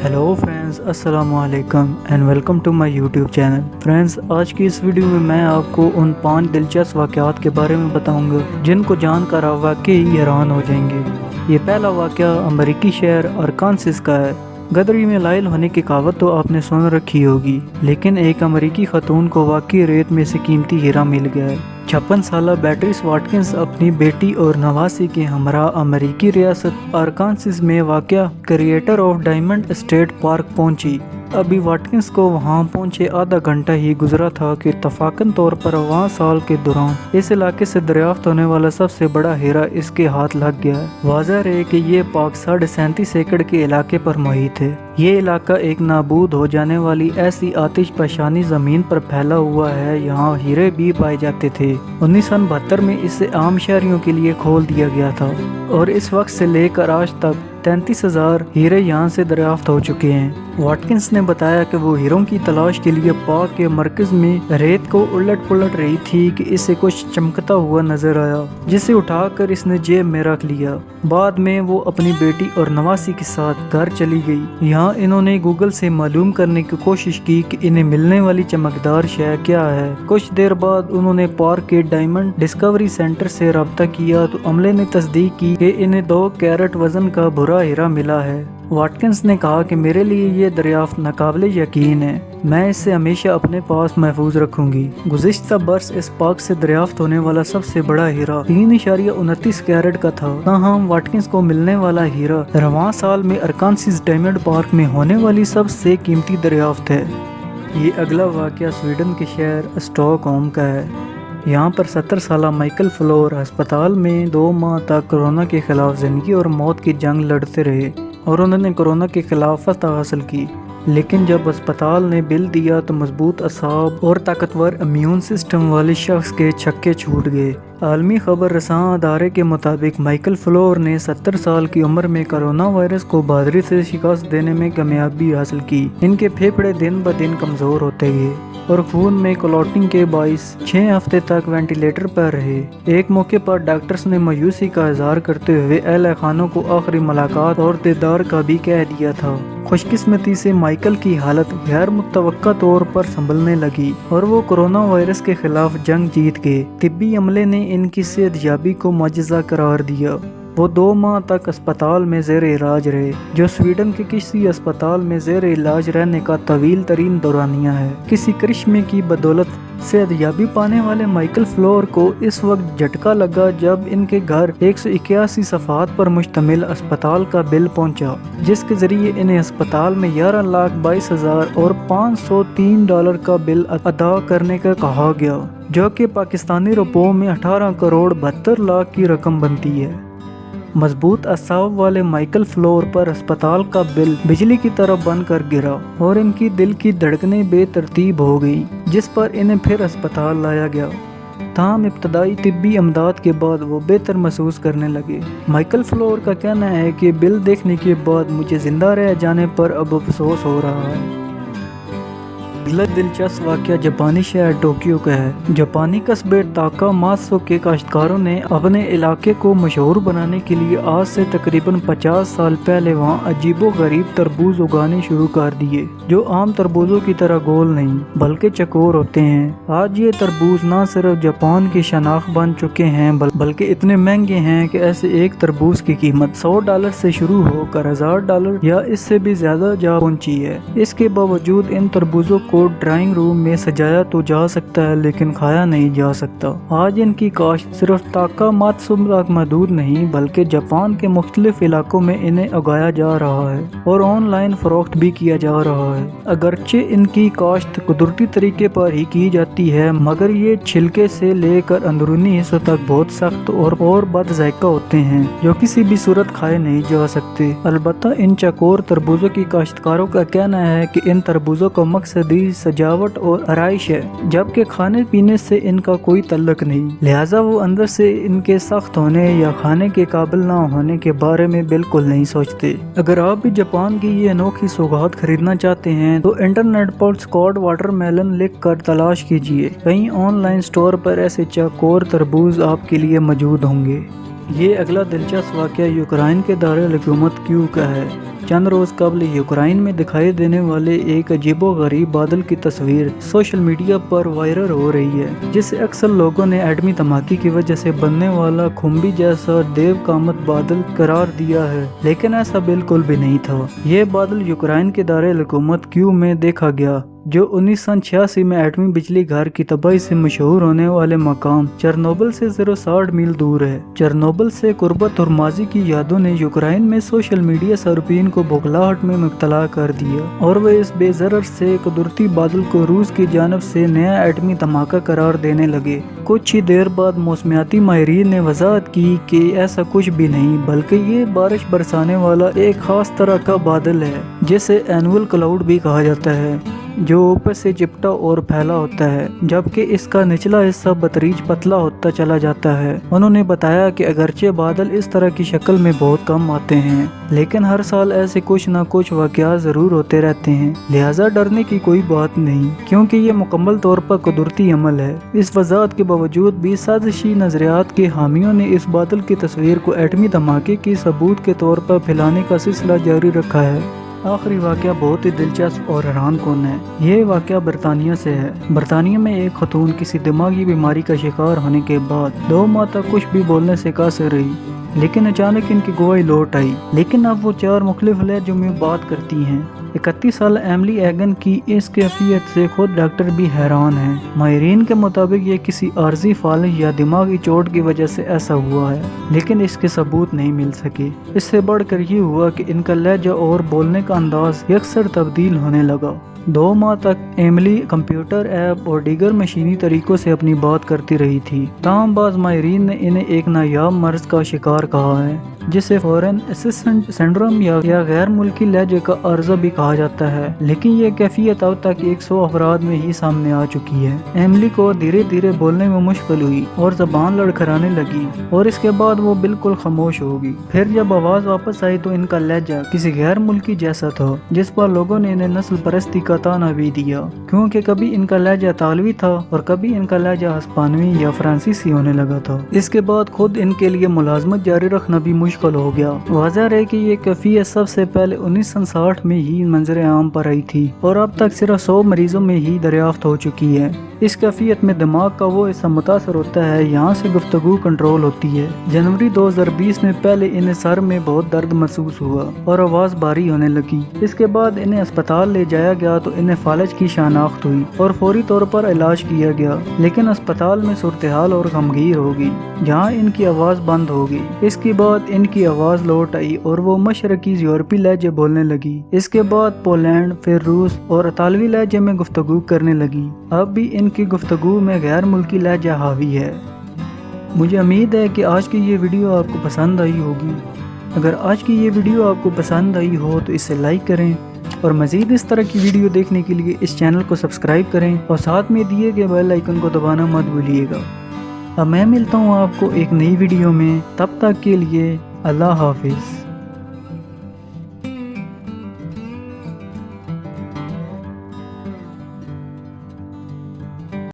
Hello friends, अस्सलाम वालेकुम and welcome to my YouTube channel. Friends, आज की इस वीडियो में मैं आपको उन 5 दिलचस्प वाक़यात के बारे में बताऊंगा जिनको जानकर आप वाकई हैरान हो जाएंगे। ये पहला वाक़या अमेरिकी शहर अरकानसास का है। गदरी में लाइल होने की कहावत तो आपने सुन रखी होगी, लेकिन एक अमेरिकी खातून को वाकई रेत में से कीमती हीरा मिल गया है। 56 साला बेट्रिस वाटकिंस अपनी बेटी और नवासी के हमरा अमेरिकी रियासत अरकानसास में वाक़या creator of diamond state park पहुंची। अभी वाटकिंस को वहां पहुंचे आधा घंटा ही गुजरा था कि इत्तफाकन तौर पर वहां साल के दौरान इस इलाके से दरियाफ्त होने वाला सबसे बड़ा हीरा इसके हाथ लग गया है। वाज़ह रहे कि ये पार्क 37.5 एकड़ के इलाके पर मुहित है। ये इलाका एक नाबूद हो जाने वाली ऐसी आतिशफशानी जमीन पर फैला हुआ है। यहाँ हीरे भी पाए जाते थे। 1972 में इसे आम शहरियों के लिए खोल दिया गया था और इस वक्त से लेकर आज तक 33,000 हीरे यहाँ से दरियाफ्त हो चुके हैं। वाटकिंस ने बताया कि वो हीरों की तलाश के लिए पार्क के मरकज में रेत को उलट पुलट रही थी कि इसे कुछ चमकता हुआ नजर आया, जिसे उठाकर इसने जेब में रख लिया। बाद में वो अपनी बेटी और नवासी के साथ घर चली गई। यहाँ इन्होंने गूगल से मालूम करने की कोशिश की कि इन्हें मिलने वाली चमकदार शय क्या है। कुछ देर बाद उन्होंने पार्क के डायमंड डिस्कवरी सेंटर से रब्ता किया तो अमले ने तस्दीक की कि इन्हें 2 कैरेट वजन का भुरा हीरा मिला है। वाटकिंस ने कहा कि मेरे लिए ये दरियाफ्त नाकाबिले यकीन है। मैं इसे हमेशा अपने पास महफूज रखूंगी। गुज़िश्ता बरस इस पार्क से दरियाफ्त होने वाला सबसे बड़ा हीरा 3.29 कैरेट का था। ताहम वाटकिंस को मिलने वाला हीरा रवां साल में अरकानसास डायमंड पार्क में होने वाली सबसे कीमती दरियाफ्त है। ये अगला वाक़या स्वीडन के शहर स्टॉकहोम का है। यहाँ पर 70 साला माइकल फ्लोर अस्पताल में 2 माह तक कोरोना के खिलाफ जिंदगी और मौत की जंग लड़ते रहे और उन्होंने कोरोना के खिलाफ फतह हासिल की। लेकिन जब अस्पताल ने बिल दिया तो मजबूत असाब और ताकतवर इम्यून सिस्टम वाले शख्स के छक्के छूट गए। आलमी खबर रसां अदारे के मुताबिक माइकल फ्लोर ने 70 साल की उम्र में कोरोना वायरस को बहादुरी से शिकस्त देने में कामयाबी हासिल की। इनके फेफड़े दिन ब दिन कमज़ोर होते गए और खून में क्लॉटिंग के बाइस 6 हफ्ते तक वेंटिलेटर पर रहे। एक मौके पर डॉक्टर्स ने मायूसी का इजहार करते हुए अहले खानों को आखिरी मुलाकात और दीदार का भी कह दिया था। खुशकिस्मती से माइकल की हालत गैर मुतवक्का तौर पर संभलने लगी और वो कोरोना वायरस के खिलाफ जंग जीत गए। तिब्बी अमले ने इनकी सेहतयाबी को मुआजिज़ा करार दिया। वो 2 माह तक अस्पताल में ज़ेर इलाज रहे, जो स्वीडन के किसी अस्पताल में ज़ेर इलाज रहने का तवील तरीन दौरानिया है। किसी करिश्मे की बदौलत सेहतयाबी पाने वाले माइकल फ्लोर को इस वक्त झटका लगा जब इनके घर 181 सफ़ात पर मुश्तमिल अस्पताल का बिल पहुंचा, जिसके जरिए इन्हें अस्पताल में 11,22,000 और $503 का बिल अदा करने का कहा गया, जो कि पाकिस्तानी रुपयों में 18 करोड़ 72 लाख की रकम बनती है। मजबूत असाब वाले माइकल फ्लोर पर अस्पताल का बिल बिजली की तरह बनकर गिरा और इनकी दिल की धड़कनें बेतरतीब हो गई, जिस पर इन्हें फिर अस्पताल लाया गया। ताहम इब्तदाई तिब्बी अमदाद के बाद वो बेहतर महसूस करने लगे। माइकल फ्लोर का कहना है कि बिल देखने के बाद मुझे जिंदा रह जाने पर अब अफसोस हो रहा है। अगला दिलचस्प वाक़या जापानी शहर टोक्यो का है। जापानी कस्बे ताकामात्सु के काश्तकारों ने अपने इलाके को मशहूर बनाने के लिए आज से तकरीबन 50 साल पहले वहाँ अजीबो गरीब तरबूज उगाने शुरू कर दिए, जो आम तरबूजों की तरह गोल नहीं बल्कि चकोर होते हैं। आज ये तरबूज न सिर्फ जापान की शनाख्त बन चुके हैं बल्कि इतने महंगे हैं कि ऐसे एक तरबूज की कीमत $100 से शुरू होकर $1000 या इससे भी ज्यादा जा पहुंची है। इसके बावजूद इन तरबूजों को ड्राइंग रूम में सजाया तो जा सकता है, लेकिन खाया नहीं जा सकता। आज इनकी काश्त सिर्फ ताकामात्सु तक महदूद नहीं बल्कि जापान के मुख्तलिफ इलाकों में इन्हें उगाया जा रहा है और ऑनलाइन फरोख्त भी किया जा रहा है। अगरचे इनकी काश्त कुदरती तरीके पर ही की जाती है, मगर ये छिलके से लेकर अंदरूनी हिस्सों तक बहुत सख्त और बद जायका होते हैं, जो किसी भी सूरत खाए नहीं जा सकते। अलबत्ता इन चकोर तरबूजों की काश्तकारों का कहना है कि इन तरबूजों का मकसद सजावट और आराइश है, जबकि खाने पीने से इनका कोई तल्लुक नहीं। लिहाजा वो अंदर से इनके सख्त होने या खाने के काबिल ना होने के बारे में बिल्कुल नहीं सोचते। अगर आप भी जापान की ये अनोखी सौगात खरीदना चाहते हैं तो इंटरनेट पर स्कॉट वाटरमेलन लिख कर तलाश कीजिए। कई ऑनलाइन स्टोर पर ऐसे चकोर तरबूज आपके लिए मौजूद होंगे। ये अगला दिलचस्प वाक़या यूक्रेन के दारुल हुकूमत क्यू का है। चंद रोज कबल यूक्रेन में दिखाई देने वाले एक अजीबोगरीब बादल की तस्वीर सोशल मीडिया पर वायरल हो रही है, जिसे अक्सर लोगों ने एटमी धमाके की वजह से बनने वाला खुम्बी जैसा देव कामत बादल करार दिया है, लेकिन ऐसा बिल्कुल भी नहीं था। ये बादल यूक्रेन के दायरे हुकूमत क्यू में देखा गया, जो 1986 में एटमी बिजली घर की तबाही से मशहूर होने वाले मकाम चेरनोबिल से 60 मील दूर है। चेरनोबिल से कुर्बत और माजी की यादों ने यूक्रेन में सोशल मीडिया सार्फिन को बौखलाहट में मुब्तला कर दिया और वे इस बेज़रर से कुदरती बादल को रूस की जानब से नया एटमी धमाका करार देने लगे। कुछ ही देर बाद मौसमियाती माहिरीन ने वजाहत की कि ऐसा कुछ भी नहीं, बल्कि ये बारिश बरसाने वाला एक खास तरह का बादल है, जिसे एनुअल क्लाउड भी कहा जाता है, जो ऊपर से चिपटा और फैला होता है, जबकि इसका निचला हिस्सा बतरीज पतला होता चला जाता है। उन्होंने बताया कि अगरचे बादल इस तरह की शक्ल में बहुत कम आते हैं, लेकिन हर साल ऐसे कुछ न कुछ वाक़यात ज़रूर होते रहते हैं, लिहाजा डरने की कोई बात नहीं, क्योंकि ये मुकम्मल तौर पर कुदरती अमल है। इस वजाहत के बावजूद भी साजिशी नज़रियात के हामियों ने इस बादल की तस्वीर को एटमी धमाके की सबूत के तौर पर फैलाने का सिलसिला जारी रखा है। आखिरी वाक़या बहुत ही दिलचस्प और हैरान कौन है। ये वाक़या बरतानिया से है। बरतानिया में एक खतून किसी दिमागी बीमारी का शिकार होने के बाद 2 माह तक कुछ भी बोलने से कासिर रही, लेकिन अचानक इनकी गवाही लौट आई। लेकिन अब वो 4 मुख्तलिफ लहजों में बात करती हैं। 31 साल एमिली एगन की इस कैफियत से खुद डॉक्टर भी हैरान हैं। माहिरीन के मुताबिक ये किसी आर्जी फालिज या दिमागी चोट की वजह से ऐसा हुआ है, लेकिन इसके सबूत नहीं मिल सके। इससे बढ़कर ये हुआ कि इनका लहजा और बोलने का अंदाज यकसर तब्दील होने लगा। 2 माह तक एमिली कंप्यूटर ऐप और दीगर मशीनी तरीकों से अपनी बात करती रही थी। ताहम बाज़ माहिरीन ने इन्हें एक नायाब मर्ज का शिकार कहा है, जिसे फॉरेन असिस्टेंट सिंड्रोम या गैर मुल्की लहजे का अर्जा भी कहा जाता है, लेकिन ये कैफियत अब तक 100 अफराद में ही सामने आ चुकी है। एमिली को धीरे धीरे बोलने में मुश्किल हुई और ज़बान लड़खड़ाने लगी, और इसके बाद वो बिल्कुल खामोश हो गई। फिर जब आवाज़ वापस आई तो इनका लहजा किसी गैर मुल्की जैसा था, जिस पर लोगों ने इन्हें नस्ल परस्ती का ताना भी दिया, क्योंकि कभी इनका लहजा तालवी था और कभी इनका लहजा हिस्पानवी या फ्रांसीसी होने लगा था। इसके बाद खुद इनके लिए मुलाजमत जारी रखना भी मुश्किल हो गया। वाज़ह है कि ये कैफियत सबसे पहले 1960 में ही मंजर आम पर आई थी और अब तक सिर्फ 100 मरीजों में ही दरियाफ्त हो चुकी है। इस कैफियत में दिमाग का वो हिस्सा मुतासर होता है, यहाँ से गुफ्तगू कंट्रोल होती है। जनवरी 2020 में पहले इन्हें सर में बहुत दर्द महसूस हुआ और आवाज़ भारी होने लगी। इसके बाद इन्हें अस्पताल ले जाया गया तो इन्हें फालज की शनाख्त हुई और फौरी तौर पर इलाज किया गया, लेकिन अस्पताल में सूरत हाल और गमगीर हो गई, जहाँ इनकी आवाज़ बंद हो गई। इसके बाद इनकी आवाज़ लौट आई और वो मशरकी यूरोपी लहजे बोलने लगी। इसके बाद पोलैंड, फिर रूस और इतालवी लहजे में गुफ्तगू करने लगी। अब भी इनकी गुफ्तगू में गैर मुल्की लहजा हावी है। मुझे उम्मीद है कि आज की ये वीडियो आपको पसंद आई होगी। अगर आज की ये वीडियो आपको पसंद आई हो तो इसे लाइक करें और मज़ीद इस तरह की वीडियो देखने के लिए इस चैनल को सब्सक्राइब करें और साथ में दिए गए बेल आइकन को दबाना मत भूलिएगा। अब मैं मिलता हूँ आपको एक नई वीडियो में, तब तक के लिए अल्लाह हाफिज़।